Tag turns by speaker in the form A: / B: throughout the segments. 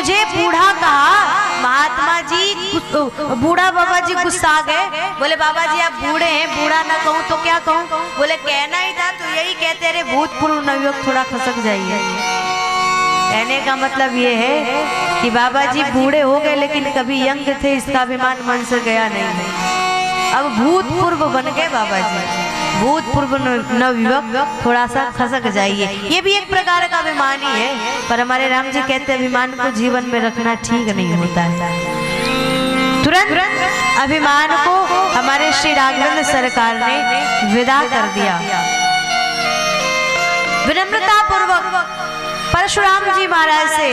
A: मुझे बूढ़ा कहा। महात्मा जी बूढ़ा बाबा जी गुस्सा गए, बोले बाबा जी आप बूढ़े हैं, बूढ़ा ना कहूँ तो क्या कहूँ? बोले कहना ही था तो यही कहते रहे भूतपूर्व नवयुवक थोड़ा खसक जाइए। कहने का मतलब ये है कि बाबा जी बूढ़े हो गए लेकिन कभी यंग थे, इसका अभिमान मन से गया नहीं। अब भूतपूर्व बन गए बाबा जी, भूतपूर्व नवयुवक थोड़ा सा खसक जाइए। ये भी एक प्रकार का अभिमान ही है, पर हमारे राम जी कहते अभिमान को जीवन में रखना ठीक नहीं होता है। तुरंत अभिमान को हमारे श्री राघवेंद्र सरकार ने विदा कर दिया। विनम्रता पूर्वक परशुराम जी महाराज से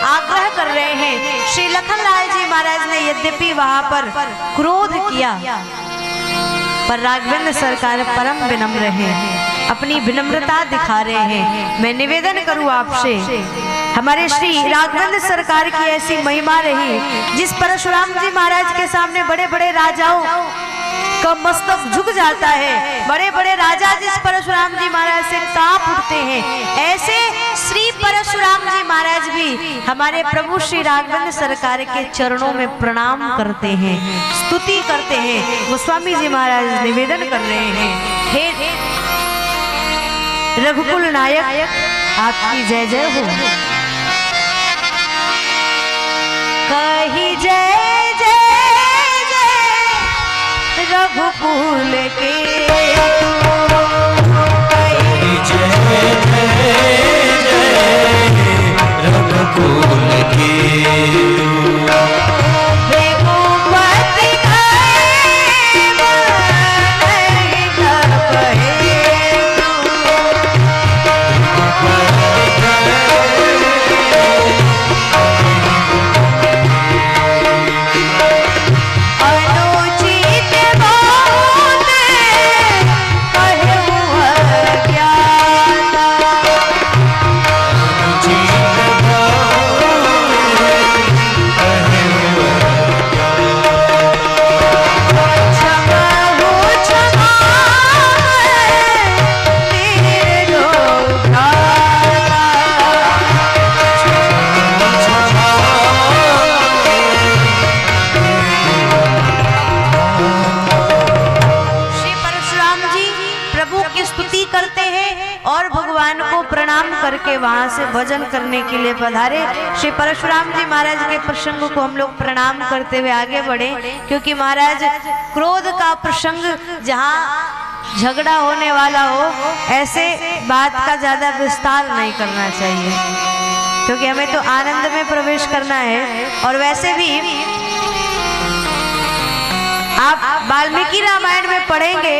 A: आग्रह कर रहे हैं। श्री लखनलाल जी महाराज ने यद्यपि वहां पर क्रोध किया, पर राघवेंद्र सरकार परम विनम्र हैं, अपनी विनम्रता दिखा रहे हैं। मैं निवेदन करूं आपसे, हमारे श्री राघवेंद्र सरकार की ऐसी महिमा रही जिस परशुराम जी महाराज के सामने बड़े बड़े राजाओं का मस्तक झुक जाता है, बड़े बड़े राजा जिस परशुराम जी महाराज से कांप उठते हैं, ऐसे श्री परशुराम जी महाराज भी हमारे प्रभु श्री राघवेंद्र सरकार के चरणों में प्रणाम करते हैं, स्तुति करते हैं। गोस्वामी जी महाराज निवेदन कर रहे हैं, हे रघुकुल नायक आपकी जय जय हो, कही जय रघुकुल के,
B: जय रघुकुल के।
A: करके वहां से भजन करने के लिए पधारे। श्री परशुराम जी महाराज के प्रसंग को हम लोग प्रणाम करते हुए आगे बढ़े, क्योंकि महाराज क्रोध का प्रसंग जहां झगड़ा होने वाला हो, ऐसे बात का ज्यादा विस्तार नहीं करना चाहिए, क्योंकि हमें तो आनंद में प्रवेश करना है। और वैसे भी आप वाल्मीकि रामायण में पढ़ेंगे,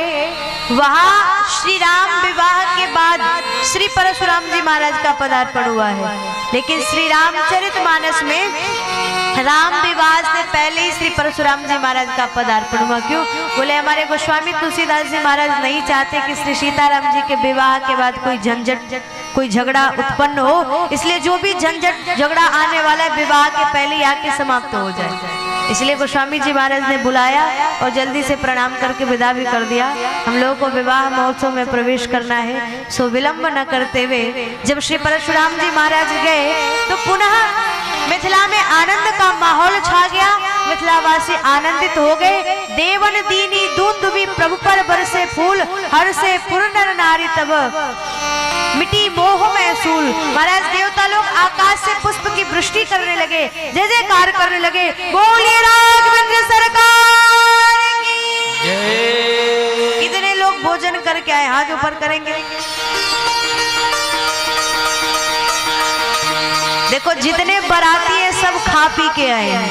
A: वहां श्री राम विवाह के बाद श्री परशुराम जी महाराज का पदार्पण हुआ है, लेकिन श्री रामचरितमानस में राम विवाह से पहले ही श्री परशुराम जी महाराज का पदार्पण हुआ। क्यों? बोले हमारे गोस्वामी तुलसीदास जी महाराज नहीं चाहते कि श्री सीताराम जी के विवाह के बाद कोई झंझट, कोई झगड़ा उत्पन्न हो, इसलिए जो भी झंझट झगड़ा आने वाला है विवाह के पहले ही आके समाप्त हो जाए। इसलिए गोस्वामी जी महाराज ने बुलाया और जल्दी से प्रणाम करके विदा भी कर दिया। हम लोगों को विवाह महोत्सव में प्रवेश करना है, सो विलंब न करते हुए जब श्री परशुराम जी महाराज गए तो पुनः मिथिला में आनंद का माहौल छा गया। मिथिलावासी आनंदित हो गए। देवन दीनी दूंदुबी प्रभु पर बरसे फूल, हर से पूर्ण नारी तब मिट्टी मोह में सूल। महाराज देवता लोग आकाश से पुष्प की वृष्टि करने लगे, जय जयकार करने लगे, बोलिए राघवेंद्र सरकार की जय। कितने लोग भोजन करके आए, हाथ ऊपर करेंगे। देखो जितने बाराती है सब खा पी के आए हैं,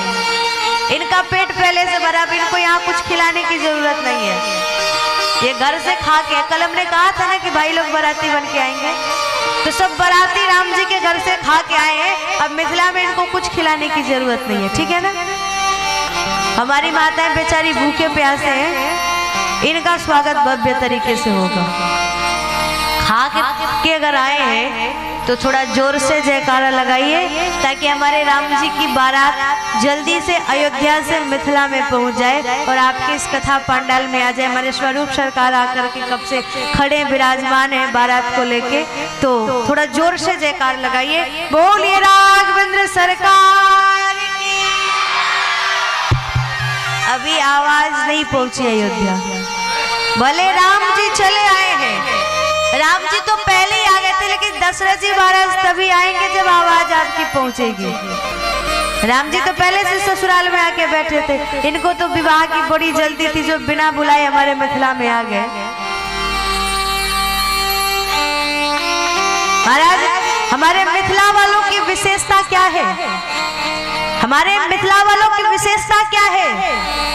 A: इनका पेट पहले से भरा, इनको यहाँ कुछ खिलाने की जरूरत नहीं है, ये घर से खा के। कल हमने कहा था ना कि भाई लोग बाराती बन के आएंगे, तो सब बाराती राम जी के घर से खा के आए हैं। अब मिथिला में इनको कुछ खिलाने की जरूरत नहीं है, ठीक है ना। हमारी माताएं बेचारी भूखे प्यासे हैं, इनका स्वागत भव्य तरीके से होगा। खा के अगर आए हैं तो थोड़ा जोर से जयकारा लगाइए, ताकि हमारे राम जी की बारात जल्दी से अयोध्या से मिथिला में पहुंच जाए और आपके इस कथा पंडाल में आ जाए। हमारे स्वरूप सरकार आकर के कब से खड़े विराजमान है बारात को लेके, तो थोड़ा जोर से जयकार लगाइए, बोलिए राघवेंद्र सरकार। अभी आवाज नहीं पहुंची अयोध्या। भले राम जी चले आए हैं, राम जी तो पहले ही आ गए थे, लेकिन दशरथ जी महाराज तभी आएंगे जब आवाज आपकी पहुंचेगी। राम जी तो पहले से ससुराल में आके बैठे थे, इनको तो विवाह की बड़ी जल्दी थी, जो बिना बुलाए हमारे मिथिला में आ गए। महाराज, हमारे मिथिला वालों की विशेषता क्या है? हमारे मिथिला वालों की विशेषता क्या है?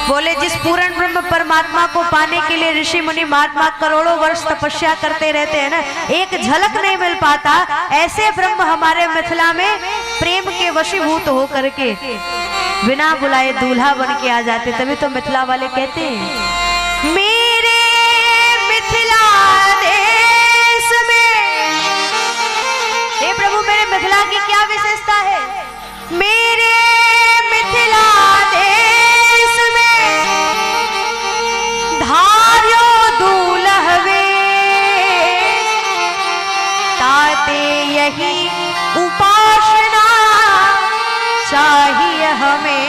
A: बोले, जिस पूर्ण ब्रह्म परमात्मा को पाने के लिए ऋषि मुनि महात्मा करोड़ों वर्ष तपस्या करते रहते हैं ना, एक झलक नहीं मिल पाता, ऐसे ब्रह्म हमारे मिथिला में प्रेम के वशीभूत होकर के बिना बुलाए दूल्हा बन के आ जाते। तभी तो मिथिला वाले कहते हैं, मेरे मिथिला देश में, हे प्रभु मेरे मिथिला की क्या विशेषता है? मेरे मिथिला देश में धार्यो दूल्हवे, ताते यही उपासना चाहिए हमें,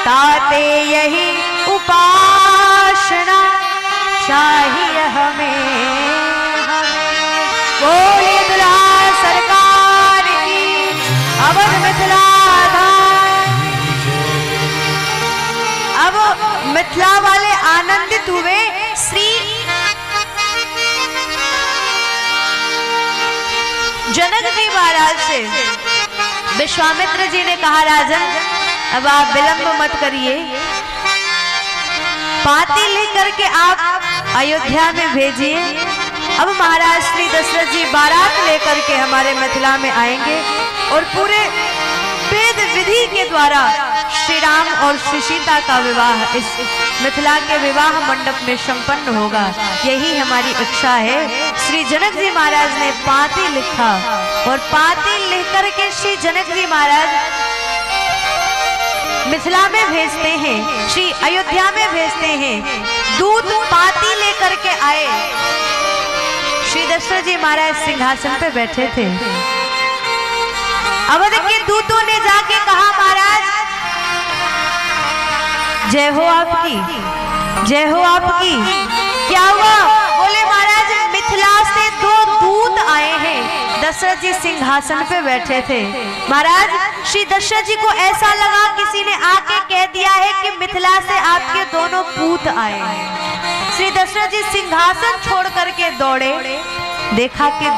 A: ताते यही उपासना चाहिए हमें। बोले दुल्हा सरकार की, अवध मिथिला धाम। अब मिथिला वाले आनंदित हुए। श्री जनक जी महाराज से विश्वामित्र जी ने कहा, राजन अब आप विलंब मत करिए, पाती लेकर के आप अयोध्या में भेजिए। अब महाराज श्री दशरथ जी बारात लेकर के हमारे मिथिला में आएंगे और पूरे वेद विधि के द्वारा श्री राम और श्री सीता का विवाह इस मिथिला के विवाह मंडप में संपन्न होगा। यही हमारी इच्छा है। श्री जनक जी महाराज ने पाती लिखा और पाती लेकर के श्री जनक जी महाराज मिथिला में भेजते हैं, श्री अयोध्या में भेजते हैं। दूत पाती लेकर के आए। श्री दशरथ जी महाराज सिंहासन पे बैठे थे। अवध के दूतों ने जाके कहा, महाराज जय हो आपकी, जय हो आपकी। क्या हुआ? बोले, महाराज मिथिला से 2 दूत आए हैं। दशरथ जी सिंहासन पे बैठे थे। महाराज श्री दशरथ जी को ऐसा लगा किसी ने आके कह दिया है कि मिथिला से आपके दोनों पूत आए हैं। श्री दशरथ जी सिंहासन छोड़ करके दौड़े। देखा कि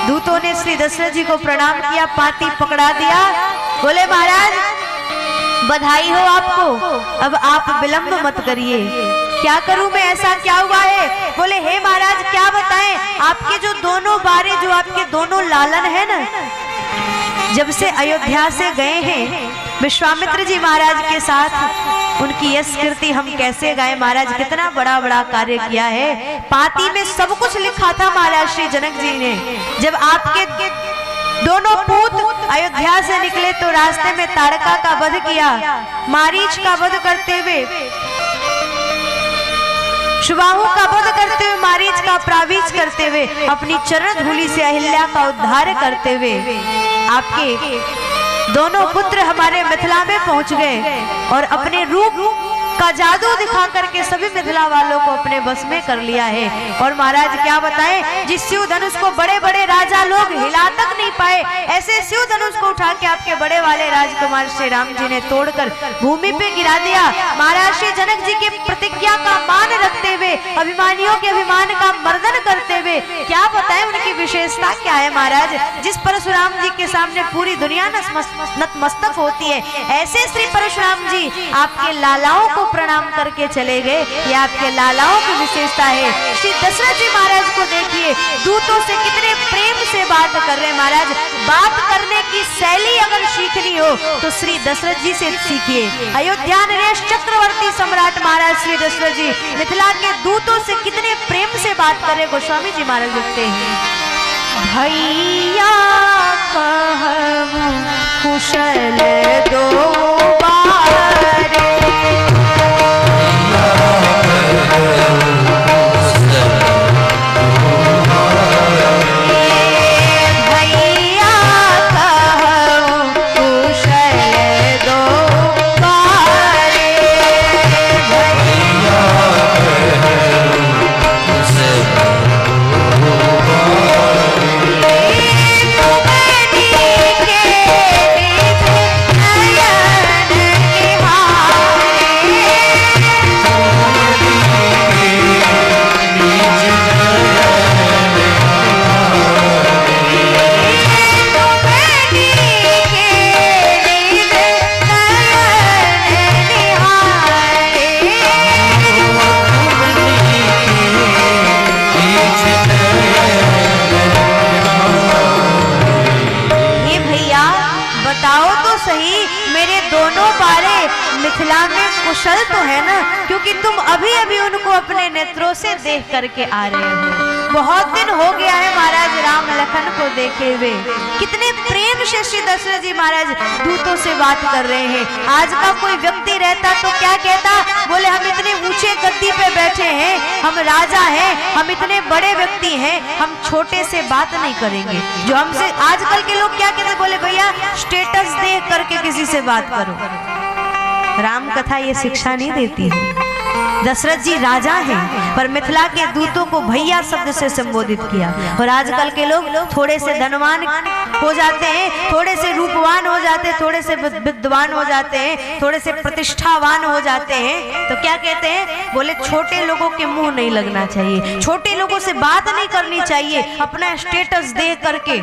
A: दूतों ने श्री दशरथ जी को प्रणाम किया, पाती पकड़ा दिया। बोले, महाराज बधाई हो आपको, अब आप विलंब मत करिए। क्या करूं मैं, ऐसा क्या हुआ है? बोले, हे महाराज क्या बताएं, आपके जो दोनों बारे, जो आपके दोनों लालन है ना, जब से अयोध्या से गए हैं विश्वामित्र जी महाराज के साथ, उनकी यश कीर्ति हम कैसे गाएं? महाराज कितना बड़ा बड़ा कार्य किया है। पाती में सब कुछ लिखा था महाराज श्री जनक जी ने। जब आपके दोनों पूत अयोध्या से निकले तो रास्ते में ताड़का का वध किया, मारीच का वध करते हुए, शुबाहु का वध करते हुए, मारीच का प्रावीच करते हुए, अपनी चरण धूलि से अहिल्या का उद्धार करते हुए आपके दोनों पुत्र हमारे मिथिला में पहुंच गए और अपने रूप का जादू दिखा करके सभी मिथिला वालों को अपने बस में कर लिया है। और महाराज क्या बताएं, जिस शिव धनुष को बड़े बड़े राजा लोग हिला तक नहीं पाए, ऐसे शिव धनुष को उठा के आपके बड़े वाले राजकुमार श्री राम जी ने तोड़कर भूमि पे गिरा दिया। महाराज श्री जनक जी के प्रतिज्ञा का मान रखते हुए, अभिमानियों के अभिमान का मर्दन करते हुए, क्या बताएं उनकी विशेषता क्या है। महाराज जिस परशुराम जी के सामने पूरी दुनिया नतमस्तक होती है, ऐसे श्री परशुराम जी आपके लालाओं को प्रणाम करके चले गए। ये आपके लालाओं की विशेषता है। श्री दशरथ जी महाराज को देखिए, दूतों से कितने प्रेम से बात कर रहे हैं। महाराज बात करने की शैली अगर सीखनी हो तो श्री दशरथ जी से सीखिए। अयोध्या नरेश चक्रवर्ती सम्राट महाराज श्री दशरथ जी मिथिला के दूतों से कितने प्रेम से बात कर रहे। गोस्वामी जी महाराज लिखते हैं, भैया कहूं कुशल दो बारे, भैया कहूं कुशल दो बारे। बताओ तो सही मेरे दोनों बारे मिथिला में कुशल तो है ना, क्योंकि तुम अभी अभी उनको अपने नेत्रों से देख करके आ रहे हो। बहुत दिन हो गया है महाराज राम लखन को देखे हुए। कितने प्रेम से श्री दशरथ जी महाराज दूतों से बात कर रहे हैं। आज का कोई व्यक्ति रहता तो क्या कहता, बोले हम इतने ऊंचे गद्दी पे बैठे हैं, हम राजा हैं, हम इतने बड़े व्यक्ति हैं, हम छोटे से बात नहीं करेंगे। जो हमसे आजकल के लोग क्या कहते, बोले भैया स्टेटस देख करके किसी से बात करो। राम कथा ये शिक्षा नहीं देती है। दशरथ जी राजा हैं, पर मिथिला के दूतों को भैया शब्द से संबोधित किया। और आजकल के लोग थोड़े से धनवान हो जाते हैं, थोड़े से रूपवान हो जाते हैं, थोड़े से विद्वान हो जाते हैं, थोड़े से प्रतिष्ठावान हो जाते हैं, तो क्या कहते हैं, बोले छोटे लोगों के मुंह नहीं लगना चाहिए, छोटे लोगों से बात नहीं करनी चाहिए, अपना स्टेटस देख करके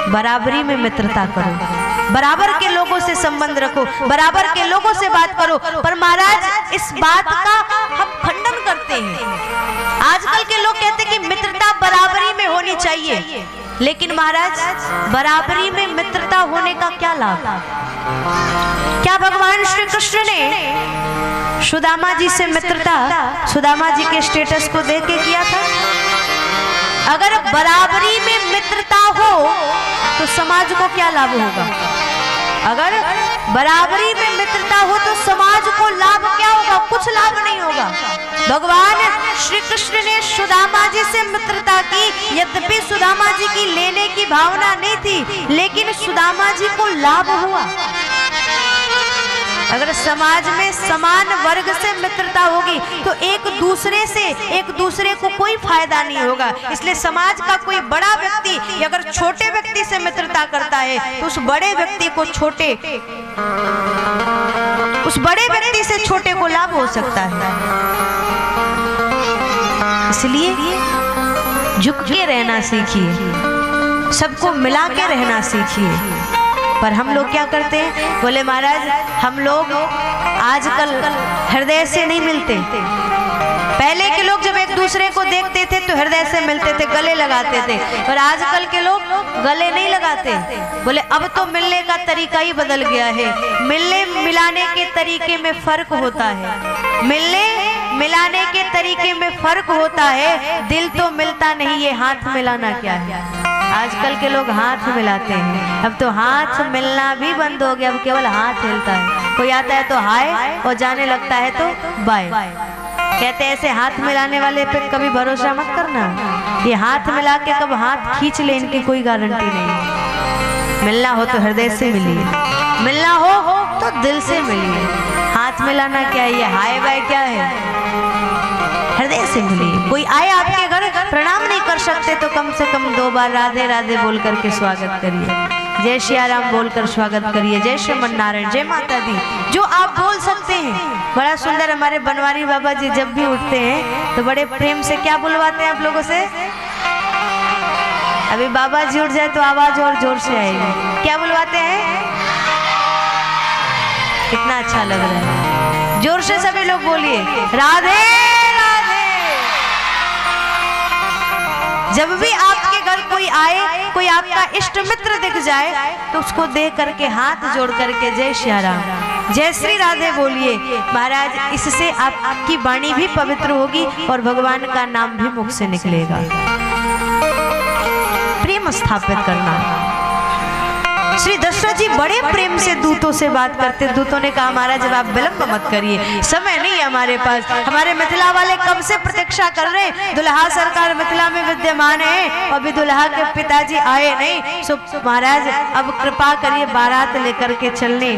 A: बराबरी में मित्रता करो, बराबर के लोगों से संबंध रखो, बराबर के लोगों से बात करो। पर महाराज इस बात का हम खंडन करते हैं। आजकल के लोग कहते हैं कि मित्रता बराबरी में होनी चाहिए, लेकिन महाराज बराबरी में मित्रता होने का क्या लाभ? क्या भगवान श्री कृष्ण ने सुदामा जी से मित्रता सुदामा जी के स्टेटस को देख के किया था? अगर बराबरी में मित्रता हो तो समाज को क्या लाभ होगा? अगर बराबरी में मित्रता हो तो समाज को लाभ क्या होगा? कुछ लाभ नहीं होगा। भगवान श्री कृष्ण ने सुदामा जी से मित्रता की, यद्यपि सुदामा जी की लेने की भावना नहीं थी, लेकिन सुदामा जी को लाभ हुआ। अगर समाज में समान वर्ग से मित्रता होगी तो एक दूसरे को कोई फायदा नहीं होगा। इसलिए समाज का कोई बड़ा व्यक्ति अगर छोटे व्यक्ति से मित्रता करता है तो उस बड़े व्यक्ति से छोटे को लाभ हो सकता है। इसलिए झुक के रहना सीखिए, सबको मिला के रहना सीखिए। पर हम लोग क्या करते हैं, बोले महाराज हम लोग आजकल हृदय से नहीं मिलते। पहले के लोग जब एक दूसरे को देखते थे तो हृदय से मिलते थे, गले लगाते थे, पर आजकल के लोग गले नहीं लगाते। बोले अब तो मिलने का तरीका ही बदल गया है। मिलने मिलाने के तरीके में फर्क होता है, मिलने मिलाने के तरीके में फर्क होता है, दिल तो मिलता नहीं। ये हाथ मिलाना क्या है? आजकल के लोग हाथ मिलाते हैं, अब तो हाथ मिलना भी बंद हो गया, अब केवल हाथ हिलता है। कोई आता है तो हाय और जाने लगता है तो बाय। कहते हैं ऐसे हाथ मिलाने वाले पे कभी भरोसा मत करना, ये हाथ मिला के कब हाथ खींच ले इनकी कोई गारंटी नहीं। मिलना हो तो हृदय से मिलिए, मिलना हो तो दिल से मिलिए। हाथ मिलाना क्या है, ये हाय बाय क्या है? हृदय से मिलिए। कोई आए आपके घर, प्रणाम नहीं कर सकते तो कम से कम 2 बार राधे राधे बोल करके स्वागत करिए, जय श्री राम बोलकर स्वागत करिए, जय श्रीमन नारायण, जय माता दी, जो आप बोल सकते हैं। बड़ा सुंदर हमारे बनवारी बाबा जी जब भी उठते हैं तो बड़े प्रेम से क्या बुलवाते हैं आप लोगों से? अभी बाबा जी उठ जाए तो आवाज और जोर से आएगी। क्या बुलवाते हैं? कितना अच्छा लग रहा है, जोर से सभी लोग बोलिए राधे। जब भी आपके घर कोई आए, कोई आपका इष्ट मित्र दिख जाए तो उसको देख करके हाथ जोड़ करके जय श्री राम, जय श्री राधे बोलिए। महाराज इससे आपकी वाणी भी पवित्र होगी और भगवान का नाम भी मुख से निकलेगा। प्रेम स्थापित करना। श्री दशरथ जी बड़े प्रेम से दूतों से बात करते। दूतों ने कहा महाराज जब आप विलंब मत करिए, समय नहीं है हमारे पास, हमारे मिथिला वाले कब से प्रतीक्षा कर रहे हैं, दुल्हा सरकार मिथिला में विद्यमान है, अभी दुल्हा के पिताजी आए नहीं। सो महाराज अब कृपा करिए, बारात लेकर के चलने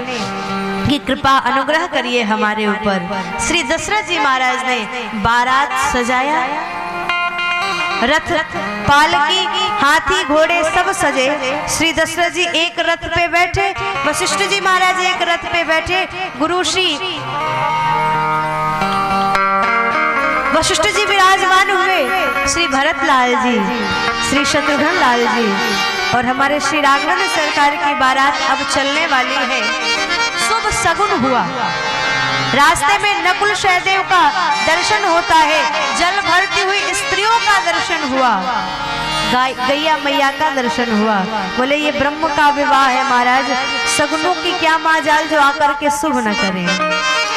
A: की कृपा अनुग्रह करिए हमारे ऊपर। श्री दशरथ जी महाराज ने बारात सजाया, रथ पालकी हाथी घोड़े सब सजे। श्री दशरथ जी एक रथ पे बैठे, वशिष्ठ जी महाराज एक रथ पे बैठे, गुरु श्री वशिष्ठ जी विराजमान हुए, श्री भरत लाल जी, श्री शत्रुघ्न लाल जी और हमारे श्री राघवन सरकार की बारात अब चलने वाली है। शुभ सगुन हुआ। रास्ते में नकुल सहदेव का दर्शन होता है, जल भरती हुई स्त्रियों का दर्शन हुआ। गैया मैया का दर्शन हुआ। बोले ये ब्रह्म का विवाह है महाराज, सगुनों की क्या माजाल जो आकर के शुभ न करें।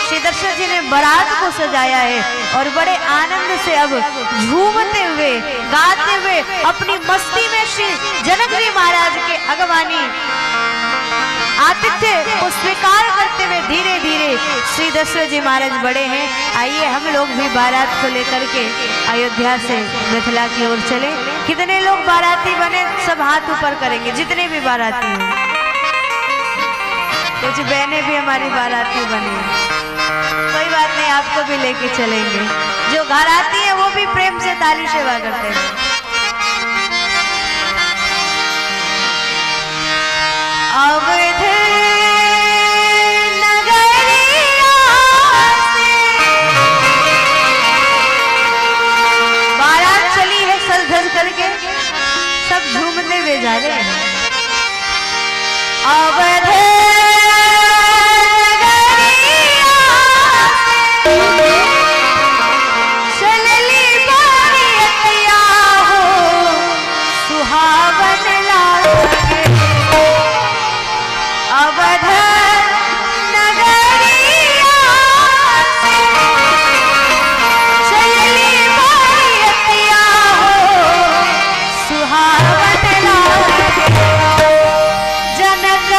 A: श्री दशरथ जी ने बारात को सजाया है और बड़े आनंद से अब झूमते हुए गाते हुए अपनी मस्ती में श्री जनक जी महाराज के अगवानी आतिथ्य को स्वीकार करते हुए धीरे धीरे श्री दशरथ जी महाराज बड़े हैं। आइए हम लोग भी बारात को लेकर के अयोध्या से मिथिला की ओर चले। कितने लोग बाराती बने सब हाथ ऊपर करेंगे, जितने भी बाराती हैं। कुछ बहनें भी हमारी बाराती बनी, कोई बात नहीं, आपको भी लेके चलेंगे। जो घर आती है वो भी प्रेम से ताली सेवा करते हैं। अवध नगरिया से बारात चली है सज धज करके, सब झूमते हुए जा रहे हैं। अवध जनक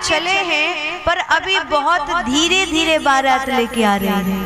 A: चले हैं, पर अभी बहुत धीरे धीरे बारात लेके आ रहे हैं।